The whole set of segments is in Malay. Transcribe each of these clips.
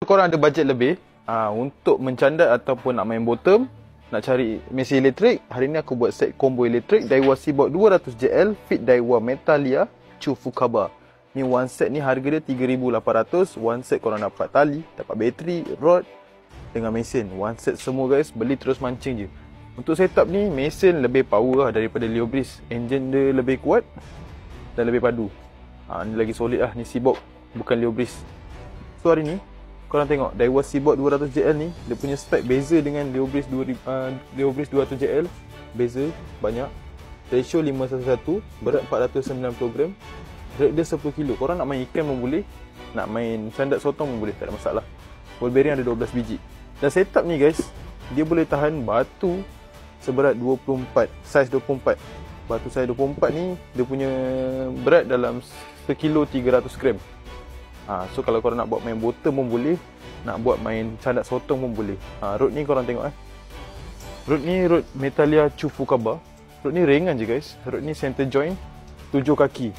Korang ada bajet lebih untuk mencandat ataupun nak main bottom, nak cari mesin elektrik, hari ni aku buat set combo elektrik Daiwa Seaboard 200JL Fit Daiwa Metalia Chu Fukawa. Ni one set ni harga dia 3,800. One set korang dapat tali, dapat bateri, rod dengan mesin. One set semua guys, beli terus mancing je. Untuk setup ni, mesin lebih power daripada Leo Breeze. Engine dia lebih kuat dan lebih padu. Ni lagi solid lah, ni Seaboard, bukan Leo Breeze. So hari ni korang tengok Daiwa Seaboard 200JL ni, dia punya spek beza dengan Leo Breeze 200JL. Beza banyak. Ratio 5:1, berat 490 gram. Rate dia 10 kilo. Korang nak main ikan pun boleh, nak main candat sotong pun boleh, tak ada masalah. Ball bearing ada 12 biji. Dan setup ni guys, dia boleh tahan batu seberat 24, saiz 24. Batu saiz 24 ni, dia punya berat dalam 1 kilo 300 gram. So kalau korang nak buat main bottom pun boleh, nak buat main candat sotong pun boleh. Rod ni korang tengok Rod ni rod Metalia Chu Fukawa. Rod ni ringan je guys. Rod ni center joint 7 kaki.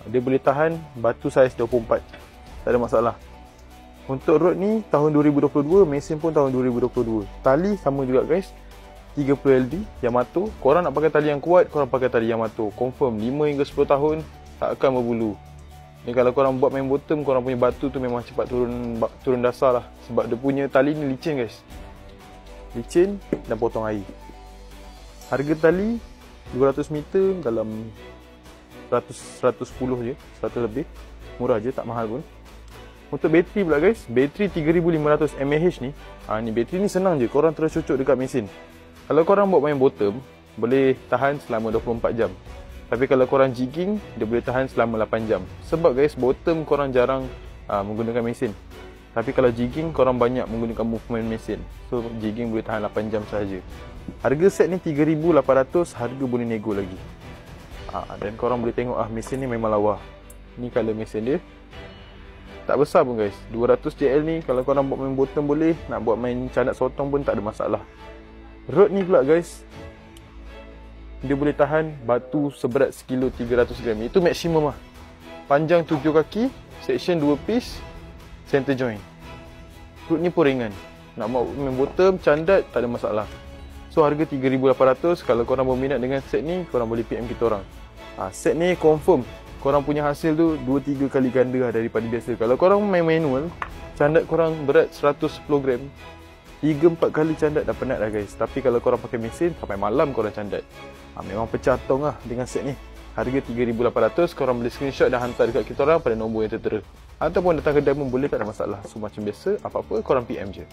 Dia boleh tahan batu saiz 24. Tak ada masalah. Untuk rod ni tahun 2022, mesin pun tahun 2022. Tali sama juga guys, 30 LD Yamato. Korang nak pakai tali yang kuat, korang pakai tali Yamato. Confirm 5 hingga 10 tahun tak akan berbulu. Ni kalau korang buat main bottom, korang punya batu tu memang cepat turun dasar lah. Sebab dia punya tali ni licin guys. Licin dan potong air. Harga tali 200 meter dalam 110 je, 100 lebih. Murah je, tak mahal pun. Untuk bateri pula guys, bateri 3500 mAh ni, ni bateri ni senang je, korang terus cucuk dekat mesin. Kalau korang buat main bottom, boleh tahan selama 24 jam. Tapi kalau korang jigging, dia boleh tahan selama 8 jam. Sebab guys, bottom korang jarang menggunakan mesin. Tapi kalau jigging, korang banyak menggunakan movement mesin. So jigging boleh tahan 8 jam sahaja. Harga set ni 3,800, harga boleh nego lagi. Dan korang boleh tengok mesin ni memang lawa. Ni color mesin dia. Tak besar pun guys. 200JL ni kalau korang buat main bottom boleh, nak buat main candat sotong pun tak ada masalah. Rod ni pula guys, dia boleh tahan batu seberat 1 kilo 300 gram. Itu maksimum lah. Panjang 7 kaki, section 2 piece, center joint. Rod ni pun ringan. Nak buat main bottom, candat, tak ada masalah. So harga 3,800. Kalau korang berminat dengan set ni, korang boleh PM kita orang. Set ni confirm korang punya hasil tu 2-3 kali ganda daripada biasa. Kalau korang main manual, candat korang berat 110 gram, 3-4 kali candat dah penat dah guys. Tapi kalau korang pakai mesin, sampai malam korang candat. Memang pecah tong lah dengan set ni. Harga 3,800. Korang boleh screenshot dan hantar dekat kita orang pada nombor yang tertera. Ataupun datang kedai pun boleh, tak ada masalah. So macam biasa, apa-apa korang PM je.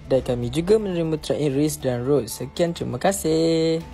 Dan kami juga menerima track in race dan road. Sekian, terima kasih.